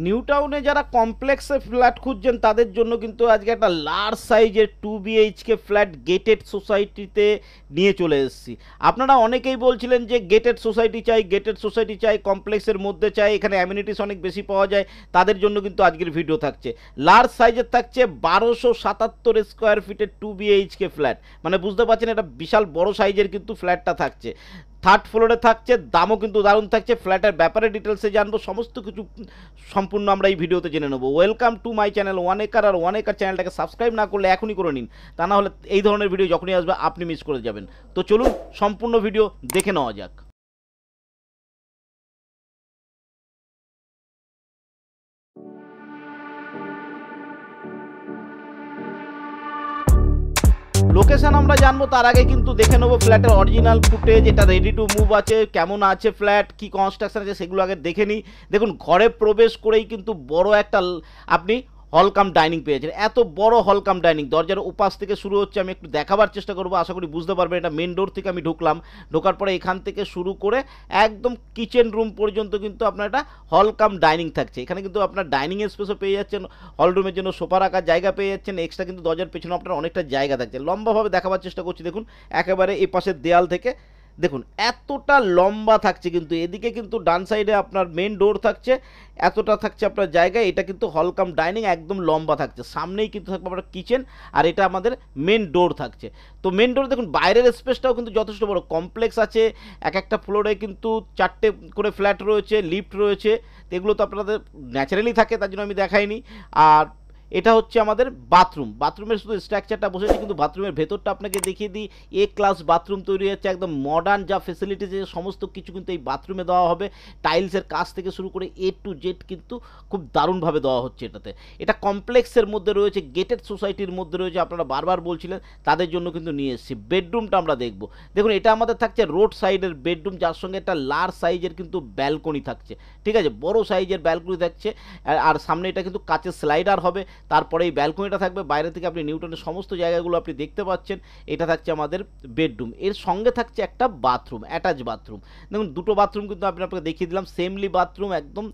New টাউনে যারা কমপ্লেক্সে ফ্ল্যাট খুঁজছেন তাদের জন্য কিন্তু আজকে একটা লার্জ সাইজের 2 BHK ফ্ল্যাট গেটেড সোসাইটিতে নিয়ে চলে এসেছি। আপনারা অনেকেই বলছিলেন যে গেটেড সোসাইটি চাই, কমপ্লেক্সের মধ্যে চাই, এখানে অ্যামিনিটিস অনেক বেশি পাওয়া যায়, তাদের জন্য কিন্তু আজকের ভিডিও থাকছে। লার্জ সাইজের থাকছে 1277 স্কোয়ার ফিটের 2 BHK ফ্ল্যাট, মানে বুঝতে পারছেন এটা বিশাল বড় সাইজের কিন্তু ফ্ল্যাটটা থাকছে। থার্ড ফ্লোরে থাকছে, দামও কিন্তু দারুণ থাকছে। ফ্ল্যাটের ব্যাপারে ডিটেলসে জানবো, সমস্ত কিছু সম্পূর্ণ আমরা এই ভিডিওতে জেনে নেবো। Welcome to my channel one acre, আর ওয়ান একর চ্যানেলটাকে সাবস্ক্রাইব না করলে এখনই করে নিন, তা না হলে এই ধরনের ভিডিও যখনই আসবে আপনি মিস করে যাবেন। তো চলুন সম্পূর্ণ ভিডিও দেখে নেওয়া যাক। লোকেশন আমরা জানবো, তার আগে কিন্তু দেখে নেবো ফ্ল্যাটের অরিজিনাল ফুটেজ, এটা রেডি টু মুভ আছে, কেমন আছে ফ্ল্যাট, কি কনস্ট্রাকশন আছে সেগুলো আগে দেখে নিই। দেখুন, ঘরে প্রবেশ করেই কিন্তু বড় একটা আপনি হল কাম ডাইনিং পেয়েছেন। এত বড় হল কাম ডাইনিং, দরজার উপাস থেকে শুরু হচ্ছে। আমি একটু দেখাবার চেষ্টা করবো, আশা করি বুঝতে পারবেন। এটা মেন ডোর থেকে আমি ঢোকার পরে এখান থেকে শুরু করে একদম কিচেন রুম পর্যন্ত কিন্তু আপনার একটা হল কাম ডাইনিং থাকছে। এখানে কিন্তু আপনার ডাইনিং স্পেসও পেয়ে যাচ্ছেন, হল রুমের জন্য সোফা রাখার জায়গা পেয়ে যাচ্ছেন, এক্সট্রা কিন্তু দরজার পেছনে আপনার অনেকটা জায়গা থাকছে। লম্বাভাবে দেখাবার চেষ্টা করছি, দেখুন একেবারে এই পাশের দেয়াল থেকে দেখুন এতটা লম্বা থাকছে। কিন্তু এদিকে কিন্তু ডান সাইডে আপনার মেন ডোর থাকছে, এতটা থাকছে আপনার জায়গা। এটা কিন্তু হল কাম ডাইনিং একদম লম্বা থাকছে। সামনেই কিন্তু থাকবে আপনার কিচেন, আর এটা আমাদের মেন ডোর থাকছে। তো মেন ডোর দেখুন, বাইরের স্পেসটাও কিন্তু যথেষ্ট বড়। কমপ্লেক্স আছে, এক একটা ফ্লোরে কিন্তু 4টে করে ফ্ল্যাট রয়েছে, লিফট রয়েছে। এগুলো তো আপনাদের ন্যাচারালি থাকে, তার জন্য আমি দেখাইনি। আর এটা হচ্ছে আমাদের বাথরুমের শুধু স্ট্রাকচারটা বসেছে, কিন্তু বাথরুমের ভেতরটা আপনাকে দেখিয়ে দিই। ক্লাস বাথরুম তৈরি হচ্ছে, একদম মডার্ন যা ফেসিলিটিস সমস্ত কিছু কিন্তু এই বাথরুমে দেওয়া হবে। টাইলসের কাজ থেকে শুরু করে A to Z কিন্তু খুব দারুণভাবে দেওয়া হচ্ছে এটাতে। এটা কমপ্লেক্সের মধ্যে রয়েছে, গেটেড সোসাইটির মধ্যে রয়েছে, আপনারা বারবার বলছিলেন, তাদের জন্য কিন্তু নিয়ে এসেছি। বেডরুমটা আমরা দেখব। দেখুন, এটা আমাদের থাকছে রোড সাইডের বেডরুম, যার সঙ্গে একটা লার্জ সাইজের কিন্তু ব্যালকনি থাকছে। ঠিক আছে, বড় সাইজের ব্যালকনি থাকছে। আর সামনে এটা কিন্তু কাচের স্লাইডার হবে। তারপরে এই ব্যালকনিটা থাকবে, বাইরে থেকে আপনি নিউটনের সমস্ত জায়গাগুলো আপনি দেখতে পাচ্ছেন। এটা থাকছে আমাদের বেডরুম, এর সঙ্গে থাকছে একটা বাথরুম, অ্যাটাচ বাথরুম। দেখুন, দুটো বাথরুম কিন্তু আপনাকে দেখিয়ে দিলাম, সেমলি বাথরুম, একদম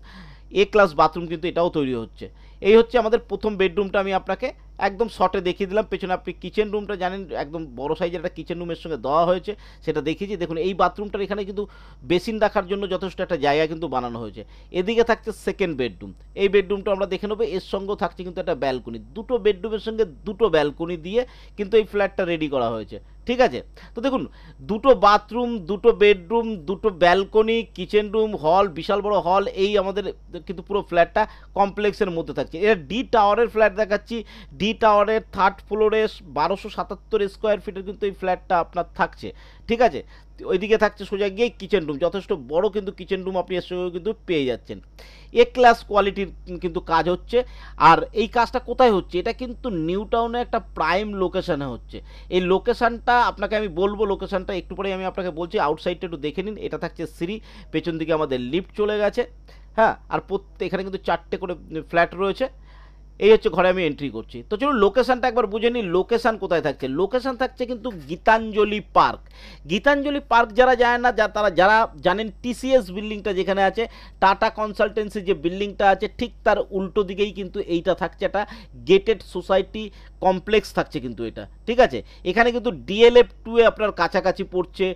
ক্লাস বাথরুম কিন্তু এটাও তৈরি হচ্ছে। এই হচ্ছে আমাদের প্রথম বেডরুমটা, আমি আপনাকে একদম শর্টে দেখিয়ে দিলাম। পেছনে আপনি কিচেন রুমটা জানেন, একদম বড় সাইজের একটা কিচেন রুমের সঙ্গে দেওয়া হয়েছে, সেটা দেখিয়েছি। দেখুন, এই বাথরুমটার এখানে কিন্তু বেসিন রাখার জন্য যথেষ্ট একটা জায়গা কিন্তু বানানো হয়েছে। এদিকে থাকছে সেকেন্ড বেডরুম, এই বেডরুমটা আমরা দেখে নেবো। এর সঙ্গেও থাকছে কিন্তু একটা ব্যালকনি, দুটো বেডরুমের সঙ্গে দুটো ব্যালকনি দিয়ে কিন্তু এই ফ্ল্যাটটা রেডি করা হয়েছে। ঠিক আছে, তো দেখুন, দুটো বাথরুম, দুটো বেডরুম, দুটো ব্যালকনি, কিচেন রুম, হল, বিশাল বড় হল, এই আমাদের কিন্তু পুরো ফ্ল্যাটটা কমপ্লেক্সের মধ্যে থাকছে। এটা ডি টাওয়ারের ফ্ল্যাট দেখাচ্ছি। ডি টাওয়ারের থার্ড ফ্লোরে 1277 স্কোয়ার ফিটের কিন্তু এই ফ্ল্যাটটা আপনার থাকছে। ঠিক আছে, ওইদিকে থাকছে সোজা গিয়ে কিচেন রুম, যথেষ্ট বড় কিন্তু কিচেন রুম আপনি এর সঙ্গে কিন্তু পেয়ে যাচ্ছেন। ক্লাস কোয়ালিটির কিন্তু কাজ হচ্ছে। আর এই কাজটা কোথায় হচ্ছে? এটা কিন্তু নিউ টাউনে একটা প্রাইম লোকেশানে হচ্ছে। এই লোকেশানটা আপনাকে আমি বলবো, লোকেশানটা একটু পরেই আমি আপনাকে বলছি। আউটসাইডটা একটু দেখে নিন, এটা থাকছে সিঁড়ি, পেছন দিকে আমাদের লিফট চলে গেছে। হ্যাঁ, আর এখানে কিন্তু 4টে করে ফ্ল্যাট রয়েছে। এই হচ্ছে ঘরে আমি এন্ট্রি করছি। তো চলুন লোকেশানটা একবার বুঝে নিই, লোকেশান কোথায় থাকছে। লোকেশান থাকছে কিন্তু গীতাঞ্জলি পার্ক। গীতাঞ্জলি পার্ক যারা জানেন না, যারা জানেন TCS বিল্ডিংটা যেখানে আছে, টাটা কনসালটেন্সি যে বিল্ডিংটা আছে, ঠিক তার উল্টো দিকেই কিন্তু এইটা থাকছে। একটা গেটেড সোসাইটি কমপ্লেক্স থাকছে কিন্তু এটা। ঠিক আছে, এখানে কিন্তু DLF 2 আপনার কাছাকাছি পড়ছে,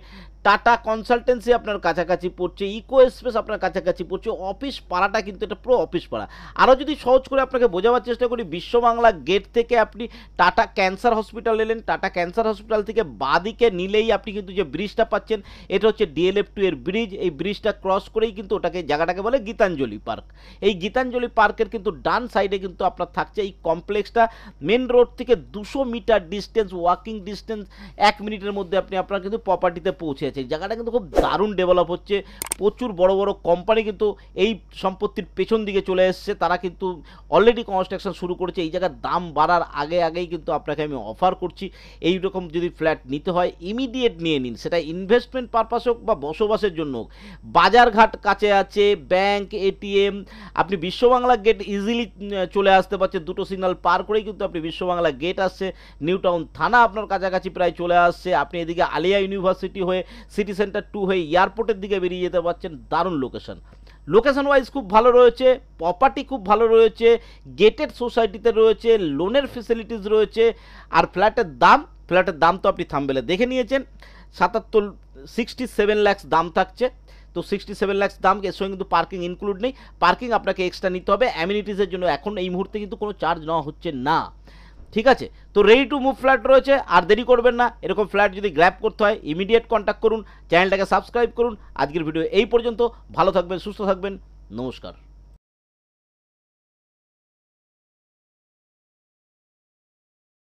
টাটা কনসালটেন্সি আপনার কাছাকাছি পড়ছে, ইকো স্পেস আপনার কাছাকাছি পড়ছে, অফিস পাড়াটা কিন্তু এটা পুরো অফিস পাড়া। আরও যদি সহজ করে আপনাকে বোঝাবার চেষ্টা করি, বিশ্ববাংলা গেট থেকে আপনি টাটা ক্যান্সার হসপিটাল এলেন, টাটা ক্যান্সার হসপিটাল থেকে বাঁদিকে নিলেই আপনি কিন্তু যে ব্রিজটা পাচ্ছেন, এটা হচ্ছে DLF 2 এর ব্রিজ। এই ব্রিজটা ক্রস করেই কিন্তু জায়গাটাকে বলে গীতাঞ্জলি পার্ক। এই গীতাঞ্জলি পার্কের কিন্তু ডান সাইডে কিন্তু আপনার থাকছে এই কমপ্লেক্সটা। মেন রোড থেকে 200 মিটার ডিস্টেন্স, ওয়াকিং ডিস্টেন্স, 1 মিনিটের মধ্যে আপনার কিন্তু প্রপার্টিতে পৌঁছে আছে। জায়গাটা কিন্তু খুব দারুণ ডেভেলপ হচ্ছে। প্রচুর বড় বড় কোম্পানি কিন্তু এই সম্পত্তির পেছন দিকে চলে এসছে, তারা কিন্তু অলরেডি কনস্ট্রাকশন শুরু করেছে। এই জায়গার দাম বাড়ার আগেই কিন্তু আপনাকে আমি অফার করছি, এই রকম যদি ফ্ল্যাট নিতে হয় ইমিডিয়েট নিয়ে নিন, সেটা ইনভেস্টমেন্ট পারপাস হোক বা বসবাসের জন্য হোক। বাজারঘাট কাছে আছে, ব্যাংক, ATM, আপনি বিশ্ববাংলা গেট ইজিলি চলে আসতে পারছে। দুটো সিগন্যাল পার করেই কিন্তু আপনি বিশ্ববাংলা গেট আসছে। নিউ টাউন থানা আপনার কাছাকাছি প্রায় চলে আসছে। আপনি এদিকে আলিয়া ইউনিভার্সিটি হয়ে, সিটি সেন্টার 2 হয়ে এয়ারপোর্টের দিকে বেরিয়ে যেতে পারছেন। দারুণ লোকেশন। লোকেশন ওয়াইজ খুব ভালো রয়েছে, প্রপার্টি খুব ভালো রয়েছে, গেটেড সোসাইটিতে রয়েছে, লোনের ফেসিলিটিস রয়েছে। আর ফ্ল্যাটের দাম তো আপনি থাম্বনেলে দেখে নিয়েছেন, 67 লাখ দাম থাকছে। তো 67 লাখ দাম, এর সঙ্গে কিন্তু পার্কিং ইনক্লুড নেই, পার্কিং আপনাকে এক্সট্রা নিতে হবে। অ্যামিনিটিসের জন্য এখন এই মুহূর্তে কিন্তু কোনো চার্জ নেওয়া হচ্ছে না, ঠিক আছে। তো রেডি টু মুভ ফ্ল্যাট রয়েছে, আর দেরি করবেন না। এরকম ফ্ল্যাট যদি গ্র্যাব করতে হয় ইমিডিয়েট কন্ট্যাক্ট করুন, চ্যানেলটাকে সাবস্ক্রাইব করুন। আজকের ভিডিও এই পর্যন্ত, ভালো থাকবেন, সুস্থ থাকবেন, নমস্কার।